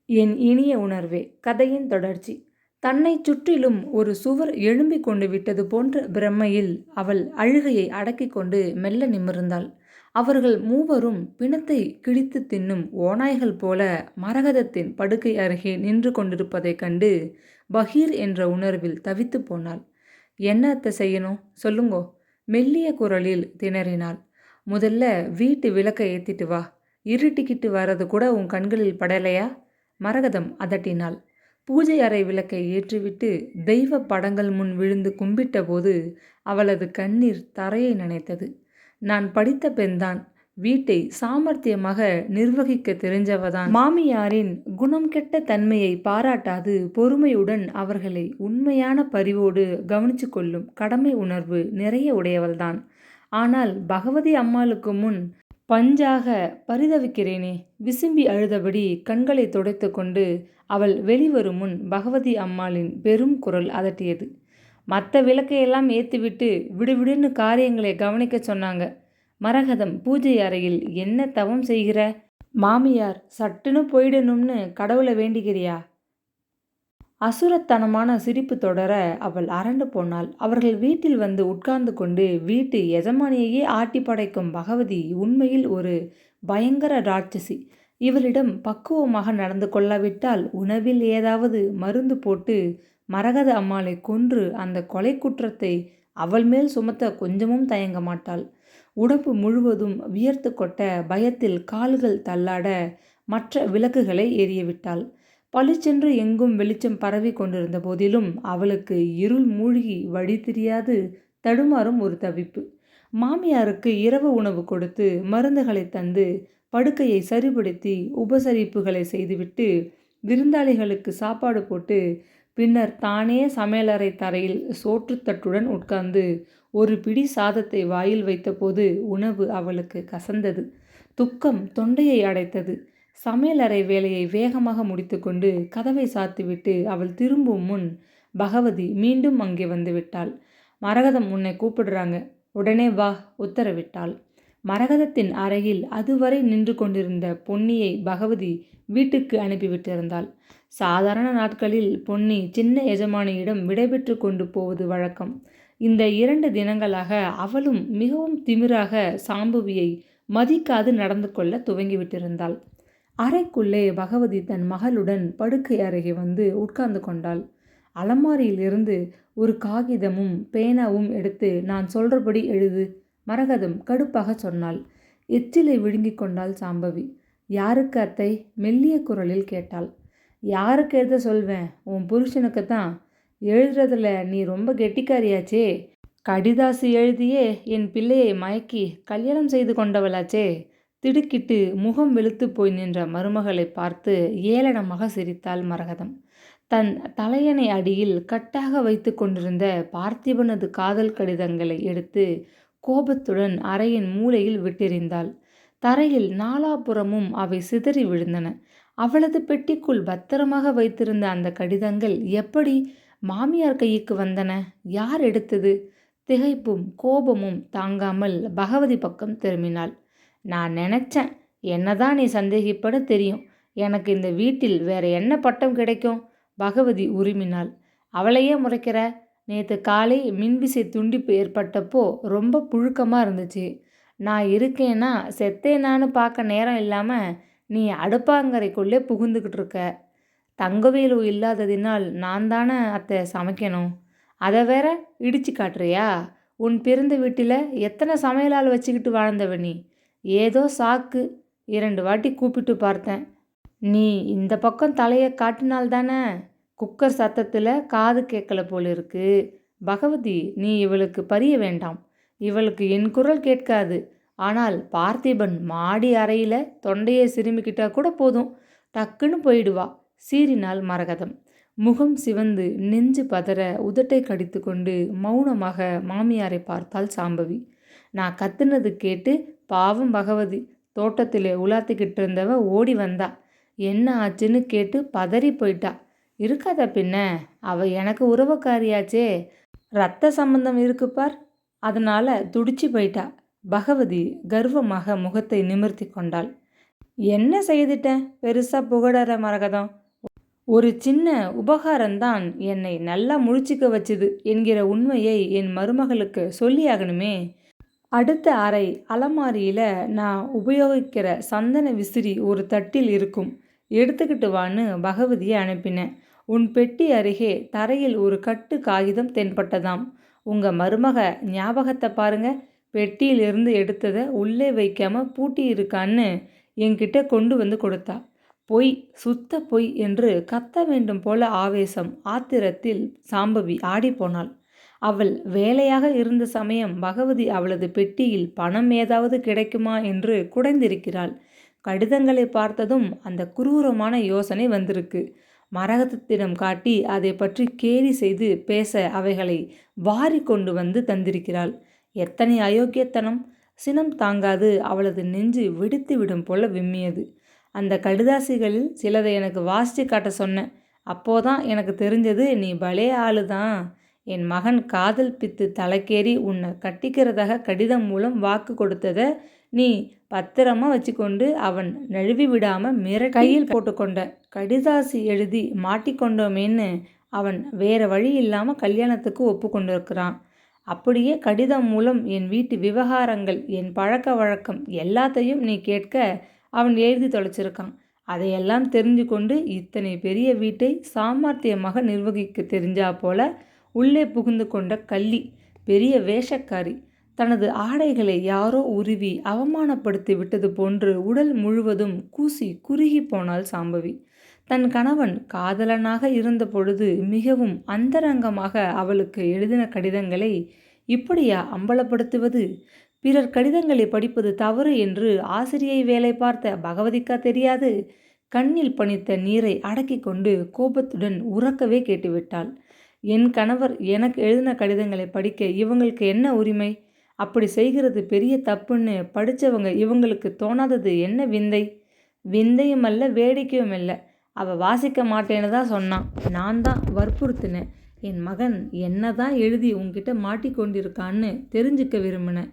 என் இனிய உணர்வே. கதையின் தொடர்ச்சி. தன்னைச் சுற்றிலும் ஒரு சுவர் எழும்பிக் கொண்டு விட்டது போன்ற பிரமையில் அவள் அழுகையை அடக்கிக் கொண்டு மெல்ல நிமிர்ந்தாள். அவர்கள் மூவரும் பிணத்தைக் கிழித்துத் தின்னும் ஓநாய்கள் போல மரகதத்தின் படுக்கை அருகே நின்று கொண்டிருப்பதைக் கண்டு பகீர் என்ற உணர்வில் தவித்துப் போனாள். என்ன அத்தை செய்யணும் சொல்லுங்கோ, மெல்லிய குரலில் திணறினாள். முதல்ல வீட்டு விளக்கை ஏத்திட்டு வா. இருட்டிக்கிட்டு வர்றது கூட உன் கண்களில் படலையா? மரகதம் அதட்டினாள். பூஜை அறை விளக்கை ஏற்றிவிட்டு தெய்வ படங்கள் முன் விழுந்து கும்பிட்ட போது அவளது கண்ணீர் தரையை நனைத்தது. நான் படித்த பெண்தான், வீட்டை சாமர்த்தியமாக நிர்வகிக்க தெரிஞ்சவதான். மாமியாரின் குணம் கெட்ட தன்மையை பாராட்டாது பொறுமையுடன் அவர்களை உண்மையான பரிவோடு கவனிச்சு கொள்ளும் கடமை உணர்வு நிறைய உடையவள்தான். ஆனால் பகவதி அம்மாளுக்கு முன் பஞ்சாக பரிதவிக்கிறேனே. விசும்பி அழுதபடி கண்களை துடைத்து கொண்டு அவள் வெளிவரும் முன் பகவதி அம்மாளின் பெரும் குரல் அதட்டியது. மற்ற விளக்கையெல்லாம் ஏற்றிவிட்டு விடுவிடுன்னு காரியங்களை கவனிக்க சொன்னாங்க. மரகதம் பூஜை அறையில் என்ன தவம் செய்கிற? மாமியார் சட்டுன்னு போயிடணும்னு கடவுளை வேண்டிக்கிறியா? அசுரத்தனமான சிரிப்பு தொடர அவள் அரண்டு போனாள். அவர்கள் வீட்டில் வந்து உட்கார்ந்து கொண்டு வீட்டு எஜமானியையே ஆட்டி படைக்கும் பகவதி உண்மையில் ஒரு பயங்கர ராட்சசி. இவளிடம் பக்குவமாக நடந்து கொள்ளாவிட்டால் உணவில் ஏதாவது மருந்து போட்டு மரகத அம்மாளை கொன்று அந்த கொலை குற்றத்தை அவள் மேல் சுமத்த கொஞ்சமும் தயங்க மாட்டாள். உடம்பு முழுவதும் வியர்த்து கொட்ட பயத்தில் கால்கள் தள்ளாட மற்ற விளக்குகளை எரியவிட்டாள். பளிச்சென்று எங்கும் வெளிச்சம் பரவி கொண்டிருந்த போதிலும் அவளுக்கு இருள் மூழ்கி வழி தெரியாது தடுமாறும் ஒரு தவிப்பு. மாமியாருக்கு இரவு உணவு கொடுத்து மருந்துகளை தந்து படுக்கையை சரிபடுத்தி உபசரிப்புகளை செய்துவிட்டு விருந்தாளிகளுக்கு சாப்பாடு போட்டு பின்னர் தானே சமையலறை தரையில் சோற்றுத்தட்டுடன் உட்கார்ந்து ஒரு பிடி சாதத்தை வாயில் வைத்தபோது உணவு அவளுக்கு கசந்தது. துக்கம் தொண்டையை அடைத்தது. சமையலறை வேலையை வேகமாக முடித்துக்கொண்டு கதவை சாத்திவிட்டு அவள் திரும்பும் முன் பகவதி மீண்டும் அங்கே வந்துவிட்டாள். மரகதம் உன்னை கூப்பிடுறாங்க, உடனே வா உத்தரவிட்டாள். மரகதத்தின் அறையில் அதுவரை நின்று கொண்டிருந்த பொன்னியை பகவதி வீட்டுக்கு அனுப்பிவிட்டிருந்தாள். சாதாரண நாட்களில் பொன்னி சின்ன எஜமானியிடம் விடைபெற்று கொண்டு போவது வழக்கம். இந்த 2 தினங்களாக அவளும் மிகவும் திமிராக சாம்புவியை மதிக்காது நடந்து கொள்ள துவங்கிவிட்டிருந்தாள். அறைக்குள்ளே பகவதி தன் மகளுடன் படுக்கை அருகே வந்து உட்கார்ந்து கொண்டாள். அலமாரியிலிருந்து ஒரு காகிதமும் பேனாவும் எடுத்து நான் சொல்றபடி எழுது, மரகதம் கடுப்பாக சொன்னாள். எச்சிலை விழுங்கிக் கொண்டாள் சாம்பவி. யாருக்கு அத்தை? மெல்லிய குரலில் கேட்டாள். யாருக்கு எழுத சொல்வேன்? உன் புருஷனுக்குத்தான். எழுதுறதுல நீ ரொம்ப கெட்டிக்காரியாச்சே. கடிதாசு எழுதியே என் பிள்ளையை மயக்கி கல்யாணம் செய்து கொண்டவளாச்சே. திடுக்கிட்டு முகம் வெளுத்து போய் நின்ற மருமகளை பார்த்து ஏளனமாக சிரித்தாள் மரகதம். தன் தலையணை அடியில் கட்டாக வைத்து கொண்டிருந்த பார்த்திபனது காதல் கடிதங்களை எடுத்து கோபத்துடன் அறையின் மூலையில் விட்டெறிந்தாள். தரையில் நாலாபுறமும் அவை சிதறி விழுந்தன. அவளது பெட்டிக்குள் பத்திரமாக வைத்திருந்த அந்த கடிதங்கள் எப்படி மாமியார் கைக்கு வந்தன? யார் எடுத்தது? திகைப்பும் கோபமும் தாங்காமல் பகவதி பக்கம் திரும்பினாள். நான் நினச்சேன், என்னதான் நீ சந்தேகிப்பட தெரியும். எனக்கு இந்த வீட்டில் வேற என்ன பட்டம் கிடைக்கும்? பகவதி உருமினாள். அவளையே முறைக்கிற? நேற்று காலை மின்விசை துண்டிப்பு ஏற்பட்டப்போ ரொம்ப புழுக்கமாக இருந்துச்சு. நான் இருக்கேன்னா செத்தேனான்னு பார்க்க நேரம் இல்லாமல் நீ அடுப்பாங்கரைக்குள்ளே புகுந்துக்கிட்டு இருக்க. தங்கவேலு இல்லாததினால் நான் தானே அத்தை சமைக்கணும். அதை வேற இடிச்சு காட்டுறியா? உன் பிறந்த வீட்டில் எத்தனை சமையலால் வச்சுக்கிட்டு வாழ்ந்தவ நீ? ஏதோ சாக்கு. 2 வாட்டி கூப்பிட்டு பார்த்தேன். நீ இந்த பக்கம் தலையை காட்டினால்தானே. குக்கர் சத்தத்தில் காது கேட்கல போல இருக்கு. பகவதி, நீ இவளுக்கு பரிய வேண்டாம். இவளுக்கு என் குரல் கேட்காது. ஆனால் பார்த்திபன் மாடி அறையில் தொண்டையை சிறுமிக்கிட்டா கூட போதும், டக்குன்னு போயிடுவா. சீறினாள் மரகதம். முகம் சிவந்து நெஞ்சு பதற உதட்டை கடித்து கொண்டு மௌனமாக மாமியாரை பார்த்தாள் சாம்பவி. நான் கத்துனது கேட்டு பாவம் பகவதி தோட்டத்தில் உலாத்திக்கிட்டு இருந்தவ ஓடி வந்தா. என்ன ஆச்சுன்னு கேட்டு பதறி போயிட்டா. இருக்காத பின்ன, அவ எனக்கு உறவுக்காரியாச்சே. ரத்த சம்பந்தம் இருக்குப்பார், அதனால துடிச்சு போயிட்டா. பகவதி கர்வமாக முகத்தை நிமிர்த்தி கொண்டாள். என்ன செய்துட்டேன் பெருசா புகழற மரகதம்? ஒரு சின்ன உபகாரம்தான் என்னை நல்லா முழிச்சுக்க வச்சுது என்கிற உண்மையை என் மருமகளுக்கு சொல்லியாகணுமே. அடுத்த அறை அலமாரியில் நான் உபயோகிக்கிற சந்தன விசிறி ஒரு தட்டில் இருக்கும். எடுத்துக்கிட்டு வான்னு பகவதியை அனுப்பினேன். உன் பெட்டி அருகே தரையில் ஒரு கட்டு காகிதம் தென்பட்டதாம். உங்க மருமக ஞாபகத்தை பாருங்க. பெட்டியிலிருந்து எடுத்ததை உள்ளே வைக்காம பூட்டி இருக்கான்னு என்கிட்ட கொண்டு வந்து கொடுத்தா. பொய், சுத்த பொய் என்று கத்த வேண்டும் போல ஆவேசம் ஆத்திரத்தில் சாம்பவி ஆடிப்போனாள். அவள் வேலையாக இருந்த சமயம் பகவதி அவளது பெட்டியில் பணம் ஏதாவது கிடைக்குமா என்று குடைந்திருக்கிறாள். கடிதங்களை பார்த்ததும் அந்த குரூரமான யோசனை வந்திருக்கு. மரகதத்திடம் காட்டி அதை பற்றி கேலி செய்து பேச அவைகளை வாரி கொண்டு வந்து தந்திருக்கிறாள். எத்தனை அயோக்கியத்தனம்! சினம் தாங்காது அவளது நெஞ்சு வெடித்து விடும் போல விம்மியது. அந்த கடிதாசிகளில் சிலதை எனக்கு வாசித்து காட்ட சொன்னேன். அப்போதான் எனக்கு தெரிஞ்சது நீ பலே ஆளுதான். என் மகன் காதல் பித்து தலைக்கேறி உன்னை கட்டிக்கிறதாக கடிதம் மூலம் வாக்கு கொடுத்ததை நீ பத்திரமா வச்சுக்கொண்டு அவன் நழுவி விடாமல் கையில் போட்டுக்கொண்ட. கடிதாசி எழுதி மாட்டிக்கொண்டோமேன்னு அவன் வேற வழி இல்லாமல் கல்யாணத்துக்கு ஒப்புக்கொண்டிருக்கிறான். அப்படியே கடிதம் மூலம் என் வீட்டு விவகாரங்கள், என் பழக்க வழக்கம் எல்லாத்தையும் நீ கேட்க அவன் எழுதி தொலைச்சிருக்கான். அதையெல்லாம் தெரிஞ்சு கொண்டு இத்தனை பெரிய வீட்டை சாமர்த்தியமாக நிர்வகிக்க தெரிஞ்சா போல உள்ளே புகுந்து கொண்ட கள்ளி, பெரிய வேஷக்காரி. தனது ஆடைகளை யாரோ உருவி அவமானப்படுத்தி விட்டது போன்று உடல் முழுவதும் கூசி குறுகி போனாள் சாம்பவி. தன் கணவன் காதலனாக இருந்த பொழுது மிகவும் அந்தரங்கமாக அவளுக்கு எழுதின கடிதங்களை இப்படியா அம்பலப்படுத்துவது? பிறர் கடிதங்களை படிப்பது தவறு என்று ஆசிரியை வேலை பார்த்த பகவதிக்கா தெரியாது? கண்ணில் பனித்த நீரை அடக்கி கொண்டு கோபத்துடன் உறக்கவே கேட்டுவிட்டாள். என் கணவர் எனக்கு எழுதின கடிதங்களை படிக்க இவங்களுக்கு என்ன உரிமை? அப்படி செய்கிறது பெரிய தப்புன்னு படித்தவங்க இவங்களுக்கு தோணாதது என்ன விந்தை? விந்தையும் அல்ல, வேடிக்கையும் இல்லை. அவள் வாசிக்க மாட்டேன்னு தான் சொன்னான். நான் தான் வற்புறுத்தினேன். என் மகன் என்ன தான் எழுதி உங்ககிட்ட மாட்டிக்கொண்டிருக்கான்னு தெரிஞ்சுக்க விரும்பினேன்.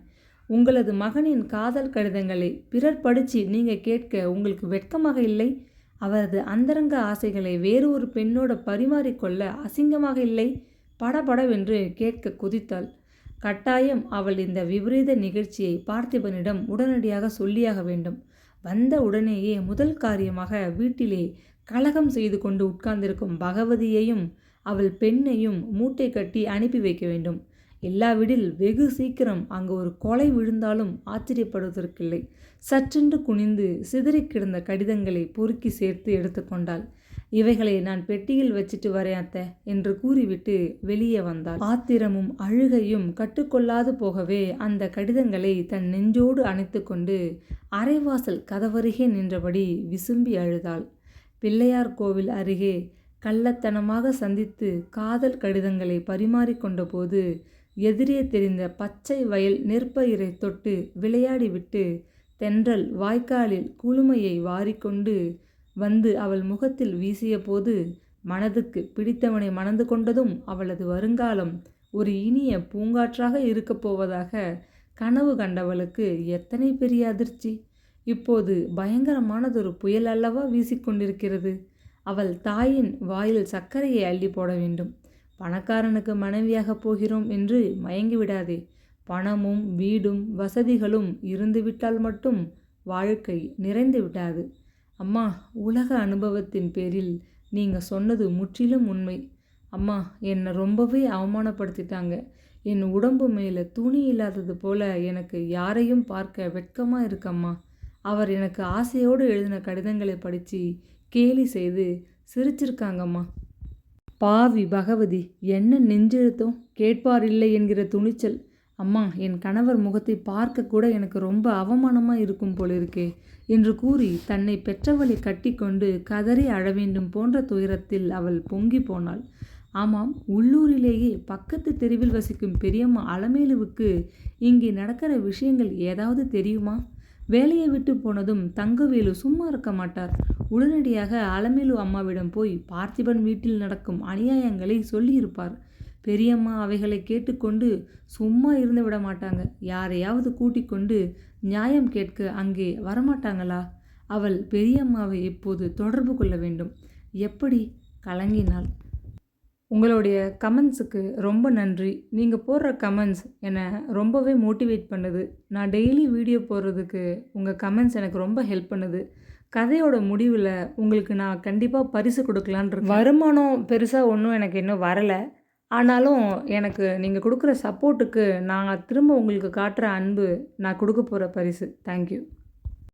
உங்களது மகனின் காதல் கடிதங்களை பிறர் படித்து நீங்கள் கேட்க உங்களுக்கு வெட்கமாக இல்லை? அவரது அந்தரங்க ஆசைகளை வேறு ஒரு பெண்ணோட பரிமாறிக்கொள்ள அசிங்கமாக இல்லை? படபடவென்று கேட்க குதித்தாள். கட்டாயம் அவள் இந்த விபரீத நிகழ்ச்சியை பார்த்திபனிடம் உடனடியாக சொல்லியாக வேண்டும். வந்த உடனேயே முதல் காரியமாக வீட்டிலே கலகம் செய்து கொண்டு உட்கார்ந்திருக்கும் பகவதியையும் அவள் பெண்ணையும் மூட்டை கட்டி அனுப்பி வைக்க வேண்டும். இல்லாவிடில் வெகு சீக்கிரம் அங்கு ஒரு கொலை விழுந்தாலும் ஆச்சரியப்படுவதற்கில்லை. சற்றென்று குனிந்து சிதறி கிடந்த கடிதங்களை பொறுக்கி சேர்த்து எடுத்துக்கொண்டாள். இவைகளை நான் பெட்டியில் வச்சுட்டு வரேன் அத்தை என்று கூறிவிட்டு வெளியே வந்தாள். ஆத்திரமும் அழுகையும் கட்டுக்கொள்ளாது போகவே அந்த கடிதங்களை தன் நெஞ்சோடு அணைத்து கொண்டு அரைவாசல் கதவருகே நின்றபடி விசும்பி அழுதாள். பிள்ளையார் கோவில் அருகே கள்ளத்தனமாக சந்தித்து காதல் கடிதங்களை பரிமாறிக்கொண்ட போது எதிரே தெரிந்த பச்சை வயல் நெற்பயிரை தொட்டு விளையாடிவிட்டு தென்றல் வாய்க்காலில் குளுமையை வாரிக்கொண்டு வந்து அவள் முகத்தில் வீசிய போது மனதுக்கு பிடித்தவனை மணந்து கொண்டதும் அவளது வருங்காலம் ஒரு இனிய பூங்காற்றாக இருக்கப் போவதாக கனவு கண்டவளுக்கு எத்தனை பெரிய அதிர்ச்சி! இப்போது பயங்கரமானதொரு புயல் அல்லவா வீசிக்கொண்டிருக்கிறது. அவள் தாயின் வாயில் சர்க்கரையை அள்ளி போட வேண்டும். பணக்காரனுக்கு மனைவியாக போகிறோம் என்று மயங்கிவிடாதே. பணமும் வீடும் வசதிகளும் இருந்துவிட்டால் மட்டும் வாழ்க்கை நிறைந்து விடாது. அம்மா, உலக அனுபவத்தின் பேரில் நீங்கள் சொன்னது முற்றிலும் உண்மை. அம்மா, என்னை ரொம்பவே அவமானப்படுத்திட்டாங்க. என் உடம்பு மேலே துணி இல்லாதது போல எனக்கு யாரையும் பார்க்க வெட்கமாக இருக்கம்மா. அவர் எனக்கு ஆசையோடு எழுதின கடிதங்களை படித்து கேலி செய்து சிரிச்சிருக்காங்கம்மா. பாவி பகவதி, என்ன நெஞ்செழுத்தம்! கேட்பார் இல்லை என்கிற துணிச்சல்! அம்மா, என் கணவர் முகத்தை பார்க்க கூட எனக்கு ரொம்ப அவமானமாக இருக்கும் போலிருக்கே என்று கூறி தன்னை பெற்றவளை கட்டி கொண்டு கதறி அழவேண்டும் போன்ற துயரத்தில் அவள் பொங்கி போனாள். ஆமாம், உள்ளூரிலேயே பக்கத்து தெருவில் வசிக்கும் பெரியம்மா அலமேலுவுக்கு இங்கே நடக்கிற விஷயங்கள் ஏதாவது தெரியுமா? வேலையை விட்டு போனதும் தங்கவேலு சும்மா இருக்க மாட்டார். உடனடியாக அலமேலு அம்மாவிடம் போய் பார்த்திபன் வீட்டில் நடக்கும் அநியாயங்களை சொல்லியிருப்பார். பெரியம்மா அவைகளை கேட்டுக்கொண்டு சும்மா இருந்து விட மாட்டாங்க. யாரையாவது கூட்டிக் கொண்டு நியாயம் கேட்க அங்கே வரமாட்டாங்களா? அவள் பெரியம்மாவை இப்போது தொடர்பு கொள்ள வேண்டும். எப்படி? கலங்கினாள். உங்களுடைய கமெண்ட்ஸுக்கு ரொம்ப நன்றி. நீங்கள் போடுற கமெண்ட்ஸ் என்னை ரொம்பவே மோட்டிவேட் பண்ணுது. நான் டெய்லி வீடியோ போடுறதுக்கு உங்கள் கமெண்ட்ஸ் எனக்கு ரொம்ப ஹெல்ப் பண்ணுது. கதையோட முடிவில் உங்களுக்கு நான் கண்டிப்பாக பரிசு கொடுக்கலான்னு இருக்கேன். வருமானம் பெருசாக ஒன்றும் எனக்கு இன்னும் வரலை. ஆனாலும் எனக்கு நீங்கள் கொடுக்குற சப்போர்ட்டுக்கு நான் திரும்ப உங்களுக்கு காட்டுற அன்பு நான் கொடுக்க போகிற பரிசு. தேங்க்யூ.